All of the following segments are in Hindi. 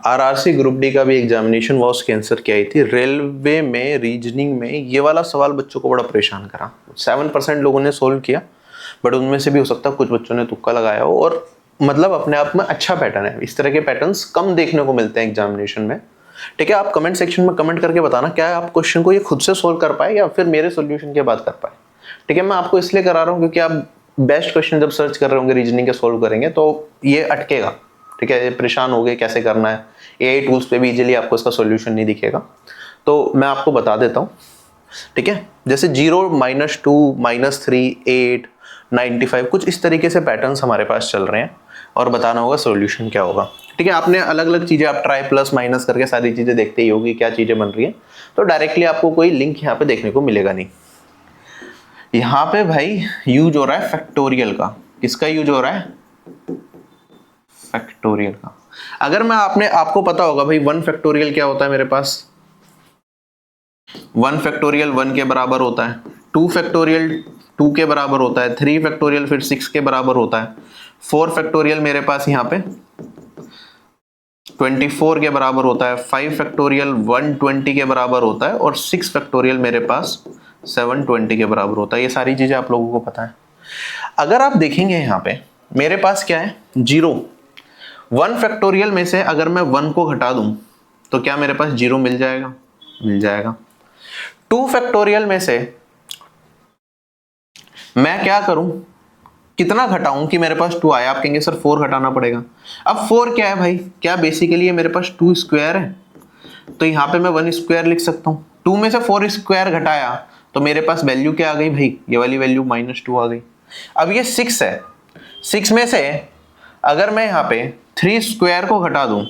आरआरसी ग्रुप डी का भी एग्जामिनेशन हुआ, उसके आंसर क्या आई थी। रेलवे में रीजनिंग में ये वाला सवाल बच्चों को बड़ा परेशान करा। 7% लोगों ने सोल्व किया, बट उनमें से भी हो सकता है कुछ बच्चों ने तुक्का लगाया हो, और मतलब अपने आप में अच्छा पैटर्न है। इस तरह के पैटर्न्स कम देखने को मिलते हैं एग्जामिनेशन में। ठीक है, आप कमेंट सेक्शन में कमेंट करके बताना क्या आप क्वेश्चन को ये खुद से सोल्व कर पाए या फिर मेरे सोल्यूशन के बाद कर पाए। ठीक है, मैं आपको इसलिए करा रहा हूँ क्योंकि आप बेस्ट क्वेश्चन जब सर्च कर रहे होंगे रीजनिंग के सोल्व करेंगे तो ये अटकेगा। ठीक है, ये परेशान हो गए कैसे करना है, एआई टूल्स पे भी इजीली आपको इसका सॉल्यूशन नहीं दिखेगा, तो मैं आपको बता देता हूँ। ठीक है, जैसे 0, -2, -3, 8, 95 कुछ इस तरीके से पैटर्न्स हमारे पास चल रहे हैं और बताना होगा सॉल्यूशन क्या होगा। ठीक है, आपने अलग अलग चीज़ें आप ट्राई प्लस माइनस करके सारी चीज़ें देखते ही होगी क्या चीज़ें बन रही है, तो डायरेक्टली आपको कोई लिंक यहाँ पे देखने को मिलेगा नहीं। यहाँ पे भाई यूज हो रहा है फैक्टोरियल का। किसका यूज हो रहा है? फैक्टोरियल का। अगर मैं आपको पता होगा भाई 1 फैक्टोरियल क्या होता है मेरे पास, 1 फैक्टोरियल 1 के बराबर होता है, 2 फैक्टोरियल 2 के बराबर होता है, 3 फैक्टोरियल फिर 6 के बराबर होता है, 4 फैक्टोरियल मेरे पास यहाँ पे 24 के बराबर होता है, 5 फैक्टोरियल 120 के बराबर होता है और 6 फैक्टोरियल मेरे पास 720 के बराबर होता है। ये सारी चीजें आप लोगों को पता है। अगर आप देखेंगे यहाँ पे मेरे पास क्या है 0, 1 फैक्टोरियल में से अगर मैं 1 को घटा दूं तो क्या मेरे पास 0 मिल जाएगा? मिल जाएगा। 2 फैक्टोरियल में से मैं क्या करूं, कितना घटाऊं कि मेरे पास 2 आया? आप कहेंगे सर 4 घटाना पड़ेगा। अब 4 क्या है भाई? क्या बेसिकली मेरे पास 2 स्क्वायर है, तो यहाँ पे मैं 1 स्क्वायर लिख सकता हूँ। 2 में से 4 स्क्वायर घटाया तो मेरे पास वैल्यू क्या आ गई भाई? ये वाली वैल्यू -2 आ गई। अब ये 6 है, 6 में से अगर मैं यहाँ पे 3 स्क्वायर को घटा दूं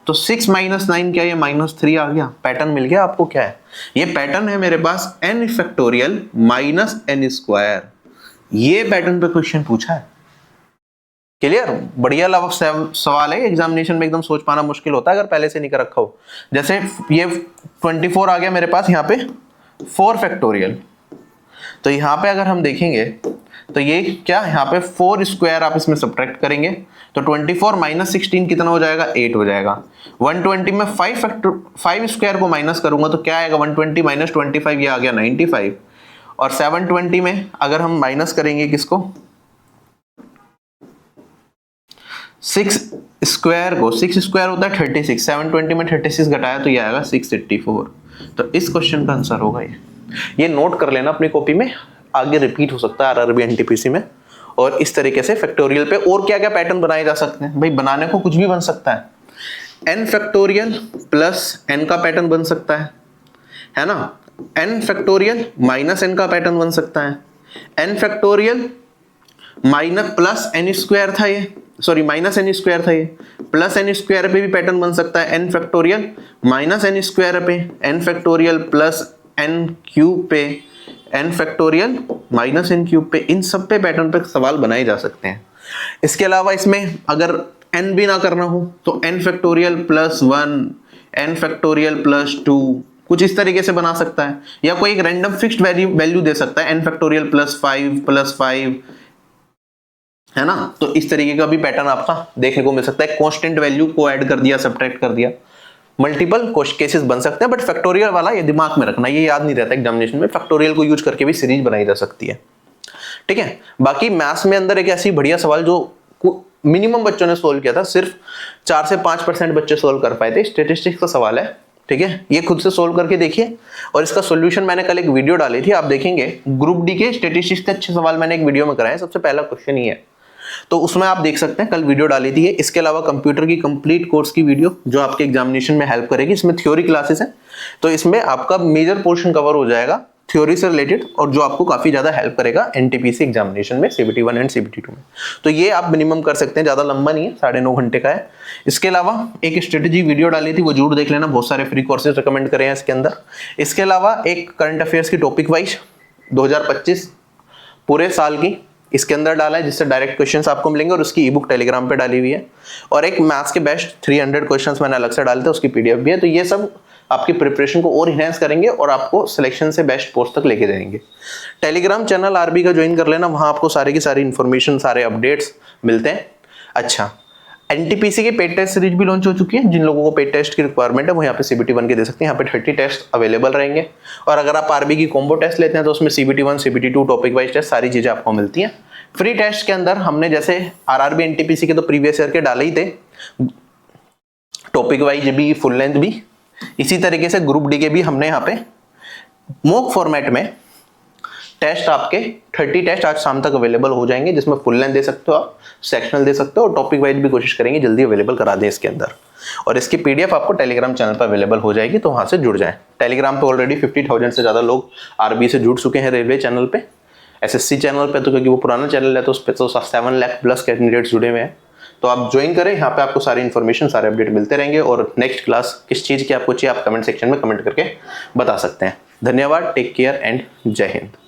तो 6 - 9 क्या? ये -3 आ गया। पैटर्न मिल गया आपको क्या है? ये पैटर्न है मेरे पास n फैक्टोरियल -n स्क्वायर। ये पैटर्न पे क्वेश्चन पूछा है। क्लियर? बढ़िया सवाल है। एग्जामिनेशन में एकदम सोच पाना मुश्किल होता है अगर पहले से नहीं कर रखा हो। जैसे ये 24 आ गया मेरे पास यहाँ पे 4 फैक्टोरियल, तो यहाँ पे अगर हम देखेंगे तो ये क्या, यहाँ पे 4 स्क्वायर आप इसमें सब्ट्रैक्ट करेंगे तो 24 - 16 कितना हो जाएगा? 8 हो जाएगा। 120 में 5 स्क्वायर को माइनस करूंगा तो क्या आएगा? 120 - 25 ये आ गया 95। और 720 में अगर हम माइनस करेंगे किसको? 6 स्क्वायर को, 6 स्क्वायर होता है 36, 720 में 36 घटाया तो ये आएगा 684। तो इस क्वेश्चन का आंसर होगा ये नोट कर लेना अपनी कॉपी में, आगे रिपीट हो सकता है आरआरबी एनटीपीसी में। और इस तरीके से फैक्टोरियल पे और क्या क्या पैटर्न बनाए जा सकते हैं भाई? बनाने को कुछ भी बन सकता है। n फैक्टोरियल प्लस n का पैटर्न बन सकता है ना? n फैक्टोरियल माइनस n का पैटर्न बन सकता है। n factorial minus plus n square था ये, सॉरी माइनस n स्क्वायर था ये, प्लस n स्क्वायर पे भी पैटर्न बन सकता है। n factorial minus n square पे, n factorial plus n cube पे, n factorial minus n cube पे, इन सब पे पैटर्न पे सवाल बनाए जा सकते हैं। इसके अलावा इसमें अगर n भी ना करना हो तो n factorial plus 1, n factorial plus 2, कुछ इस तरीके से बना सकता है। या कोई एक रैंडम फिक्स्ड वैल्यू दे सकता है, n फैक्टोरियल प्लस 5 है ना? तो इस तरीके का भी पैटर्न आपका देखने को मिल सकता है। कांस्टेंट वैल्यू को ऐड कर दिया, सब्ट्रैक्ट कर दिया, मल्टीपल केसेस बन सकते हैं। बट फैक्टोरियल वाला ये दिमाग में रखना, ये याद नहीं रहता एग्जामिनेशन में। फैक्टोरियल को यूज करके भी सीरीज बनाई जा सकती है। ठीक है, बाकी मैथ्स में अंदर एक ऐसी बढ़िया सवाल जो मिनिमम बच्चों ने सोल्व किया था, सिर्फ 4 से 5% बच्चे सोल्व कर पाए थे। स्टेटिस्टिक्स का सवाल है। ठीक है, ये खुद से सोल्व करके देखिए और इसका सॉल्यूशन मैंने कल एक वीडियो डाली थी, आप देखेंगे ग्रुप डी के स्टेटिस्टिक्स के अच्छे सवाल मैंने एक वीडियो में कराए। सबसे पहला क्वेश्चन ही है, तो उसमें आप देख सकते हैं, कल वीडियो डाली थी। इसके अलावा कंप्यूटर की कंप्लीट कोर्स की वीडियो जो आपके एग्जामिनेशन में हेल्प करेगी। इसमें थ्योरी क्लासेस हैं, तो इसमें आपका मेजर पोर्शन कवर हो जाएगा थ्योरी से रिलेटेड, और जो आपको काफी ज्यादा हेल्प करेगा एनटीपीसी एग्जामिनेशन में, CBT 1 एंड CBT 2 में। तो ये आप मिनिमम कर सकते हैं, ज्यादा लंबा नहीं है, 9.5 घंटे का है। इसके अलावा एक स्ट्रेटेजी वीडियो डाली थी, वो जरूर देख लेना, बहुत सारे फ्री कोर्सेज रिकमेंड करे हैं इसके अंदर। इसके अलावा एक करंट अफेयर्स की टॉपिक वाइज 2025 पूरे साल की इसके अंदर डाला है, जिससे डायरेक्ट क्वेश्चंस आपको मिलेंगे, और उसकी ई बुक टेलीग्राम पे डाली हुई है। और एक मैथ्स के बेस्ट 300 क्वेश्चंस मैंने अलग से डाले थे, उसकी PDF भी है। तो ये सब आपकी प्रिपरेशन को और इनहेंस करेंगे और आपको सिलेक्शन से बेस्ट पोस्ट तक लेके जाएंगे। टेलीग्राम चैनल आरबी का ज्वाइन कर लेना, वहां आपको सारी की सारी इन्फॉर्मेशन, सारे अपडेट्स मिलते हैं। अच्छा, एनटीपीसी के पेड टेस्ट सीरीज भी लॉन्च हो चुकी है। जिन लोगों को पेड टेस्ट की रिक्वायरमेंट है वो यहाँ पे सीबीटी 1 के दे सकते हैं। यहाँ पे 30 टेस्ट अवेलेबल रहेंगे और अगर आप आरबी की कॉम्बो टेस्ट लेते हैं तो उसमें CBT 1, CBT 2 topic wise test सारी चीजें आपको मिलती हैं। फ्री टेस्ट के अंदर हमने जैसे आरआरबी एनटीपीसी के तो प्रीवियस ईयर के डाले ही थे, टॉपिक वाइज भी, फुल लेंथ भी, इसी तरीके से ग्रुप डी के भी हमने यहाँ पे मॉक फॉर्मेट में टेस्ट आपके 30 टेस्ट आज शाम तक अवेलेबल हो जाएंगे, जिसमें फुल लेंथ दे सकते हो आप, सेक्शनल दे सकते हो और टॉपिक वाइज भी कोशिश करेंगे जल्दी अवेलेबल करा दें इसके अंदर। और इसकी पीडीएफ आपको टेलीग्राम चैनल पर अवेलेबल हो जाएगी, तो वहां से जुड़ जाएं। टेलीग्राम पे ऑलरेडी 50,000 से ज्यादा लोग आरबी से जुड़ चुके हैं रेलवे चैनल पे। एसएससी चैनल पे तो क्योंकि वो पुराना चैनल है तो उस पर तो 7 लाख प्लस कैंडिडेट्स जुड़े हुए हैं, तो आप ज्वाइन करें। यहाँ पे आपको सारी इन्फॉर्मेशन, सारे अपडेट मिलते रहेंगे और नेक्स्ट क्लास किस चीज़ की आपको चाहिए आप कमेंट सेक्शन में कमेंट करके बता सकते हैं। धन्यवाद, टेक केयर एंड जय हिंद।